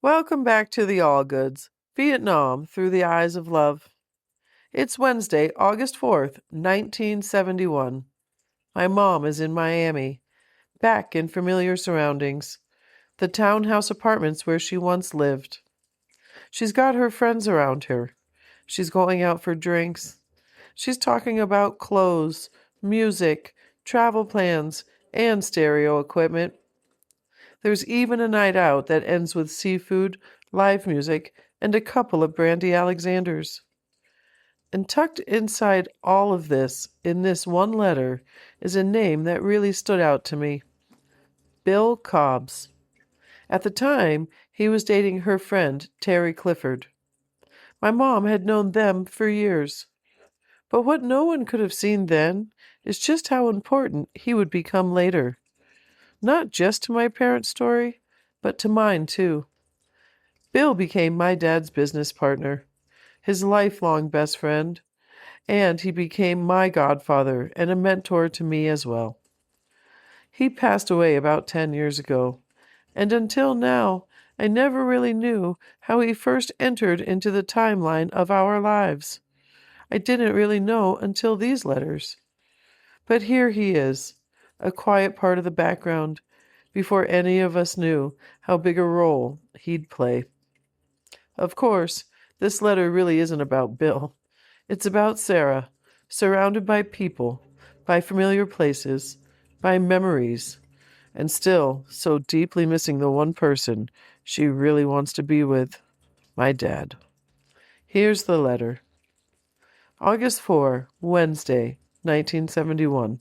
Welcome back to the Allgoods, Vietnam through the eyes of love. It's Wednesday, August 4th, 1971. My mom is in Miami, back in familiar surroundings, the townhouse apartments where she once lived. She's got her friends around her. She's going out for drinks. She's talking about clothes, music, travel plans, and stereo equipment. There's even a night out that ends with seafood, live music, and a couple of brandy Alexanders. And tucked inside all of this, in this one letter, is a name that really stood out to me. Bill Cobbs. At the time, he was dating her friend, Terry Clifford. My mom had known them for years. But what no one could have seen then is just how important he would become later. Not just to my parents' story, but to mine too. Bill became my dad's business partner, his lifelong best friend, and he became my godfather and a mentor to me as well. He passed away about 10 years ago, and until now, I never really knew how he first entered into the timeline of our lives. I didn't really know until these letters. But here he is, a quiet part of the background, before any of us knew how big a role he'd play. Of course, this letter really isn't about Bill. It's about Sarah, surrounded by people, by familiar places, by memories, and still so deeply missing the one person she really wants to be with, my dad. Here's the letter. August 4, Wednesday, 1971.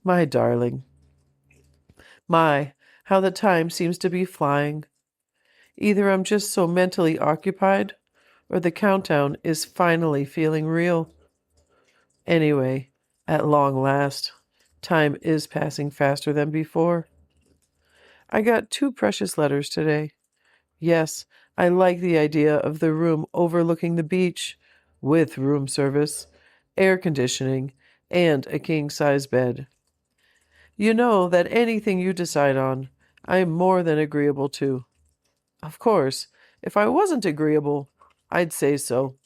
My darling. My, how the time seems to be flying. Either I'm just so mentally occupied, or the countdown is finally feeling real. Anyway, at long last, time is passing faster than before. I got 2 precious letters today. Yes, I like the idea of the room overlooking the beach, with room service, air conditioning, and a king-size bed. You know that anything you decide on, I am more than agreeable to. Of course, if I wasn't agreeable, I'd say so.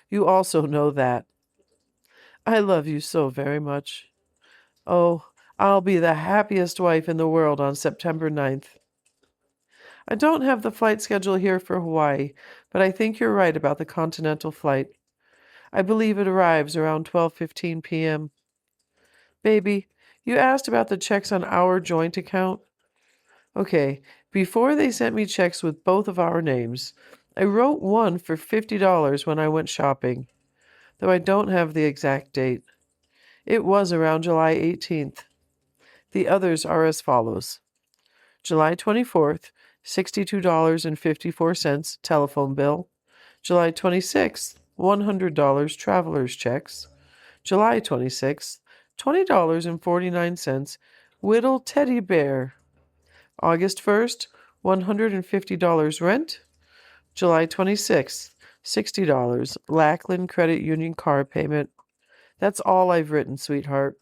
You also know that. I love you so very much. Oh, I'll be the happiest wife in the world on September 9th. I don't have the flight schedule here for Hawaii, but I think you're right about the continental flight. I believe it arrives around 12:15 p.m. Baby, you asked about the checks on our joint account? Okay, before they sent me checks with both of our names, I wrote one for $50 when I went shopping, though I don't have the exact date. It was around July 18th. The others are as follows. July 24th, $62.54 telephone bill. July 26th, $100 traveler's checks. July 26th, $20.49 Whittle teddy bear. August 1st, $150 rent. July 26th, $60 Lackland Credit Union car payment. That's all I've written, sweetheart.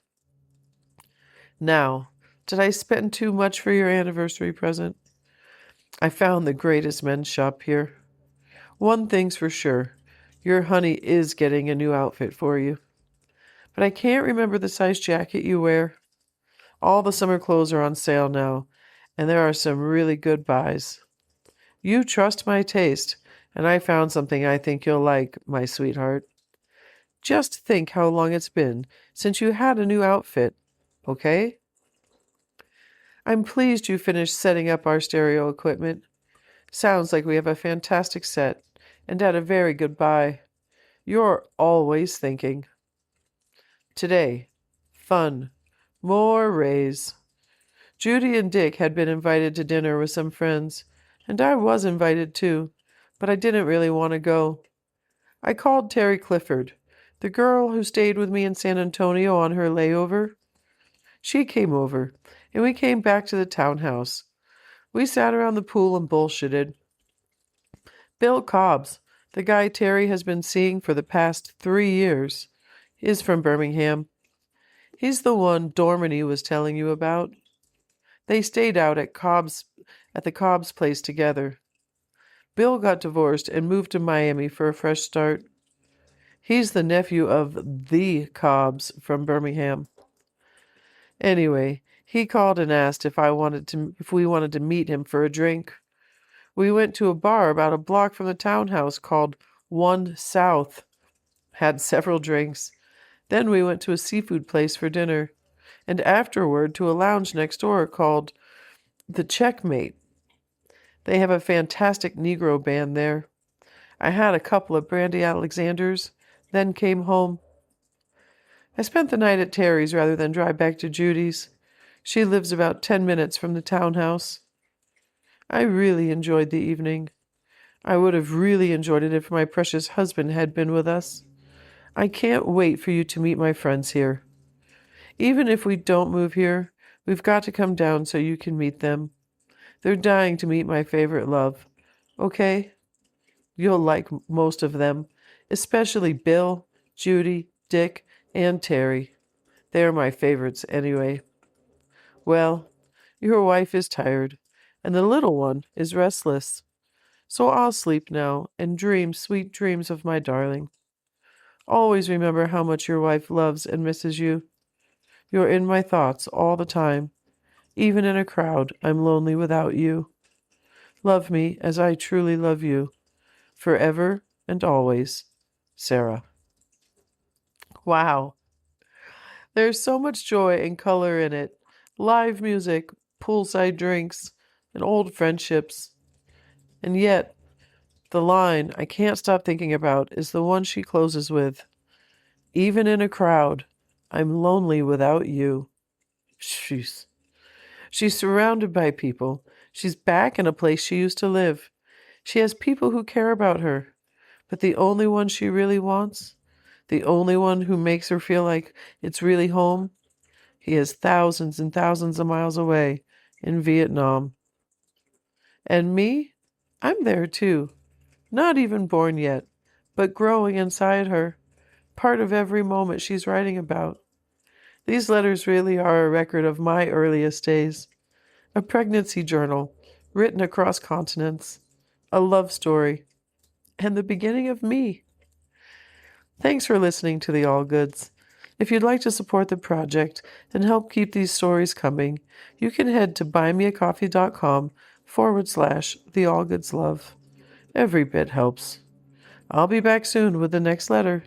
Now, did I spend too much for your anniversary present? I found the greatest men's shop here. One thing's for sure, your honey is getting a new outfit for you. But I can't remember the size jacket you wear. All the summer clothes are on sale now, and there are some really good buys. You trust my taste, and I found something I think you'll like, my sweetheart. Just think how long it's been since you had a new outfit, okay? I'm pleased you finished setting up our stereo equipment. Sounds like we have a fantastic set, and at a very good buy. You're always thinking. Today, fun, more rays. Judy and Dick had been invited to dinner with some friends, and I was invited too, but I didn't really want to go. I called Terry Clifford, the girl who stayed with me in San Antonio on her layover. She came over, and we came back to the townhouse. We sat around the pool and bullshitted. Bill Cobbs, the guy Terry has been seeing for the past 3 years, is from Birmingham. He's the one Dormany was telling you about. They stayed out at the Cobbs place together. Bill got divorced and moved to Miami for a fresh start. He's the nephew of the Cobbs from Birmingham. Anyway, he called and asked if we wanted to meet him for a drink. We went to a bar about a block from the townhouse called One South. Had several drinks. Then we went to a seafood place for dinner, and afterward to a lounge next door called The Checkmate. They have a fantastic Negro band there. I had a couple of brandy Alexanders, then came home. I spent the night at Terry's rather than drive back to Judy's. She lives about 10 minutes from the townhouse. I really enjoyed the evening. I would have really enjoyed it if my precious husband had been with us. I can't wait for you to meet my friends here. Even if we don't move here, we've got to come down so you can meet them. They're dying to meet my favorite love. Okay? You'll like most of them, especially Bill, Judy, Dick, and Terry. They're my favorites anyway. Well, your wife is tired, and the little one is restless. So I'll sleep now and dream sweet dreams of my darling. Always remember how much your wife loves and misses you. You're in my thoughts all the time. Even in a crowd, I'm lonely without you. Love me as I truly love you, forever and always, Sarah. Wow. There's so much joy and color in it. Live music, poolside drinks, and old friendships. And yet, the line I can't stop thinking about is the one she closes with. Even in a crowd, I'm lonely without you. She's surrounded by people. She's back in a place she used to live. She has people who care about her. But the only one she really wants, the only one who makes her feel like it's really home, he is thousands and thousands of miles away in Vietnam. And me? I'm there too. Not even born yet, but growing inside her, part of every moment she's writing about. These letters really are a record of my earliest days, a pregnancy journal written across continents, a love story, and the beginning of me. Thanks for listening to the Allgoods. If you'd like to support the project and help keep these stories coming, you can head to buymeacoffee.com/the Allgoods love. Every bit helps. I'll be back soon with the next letter.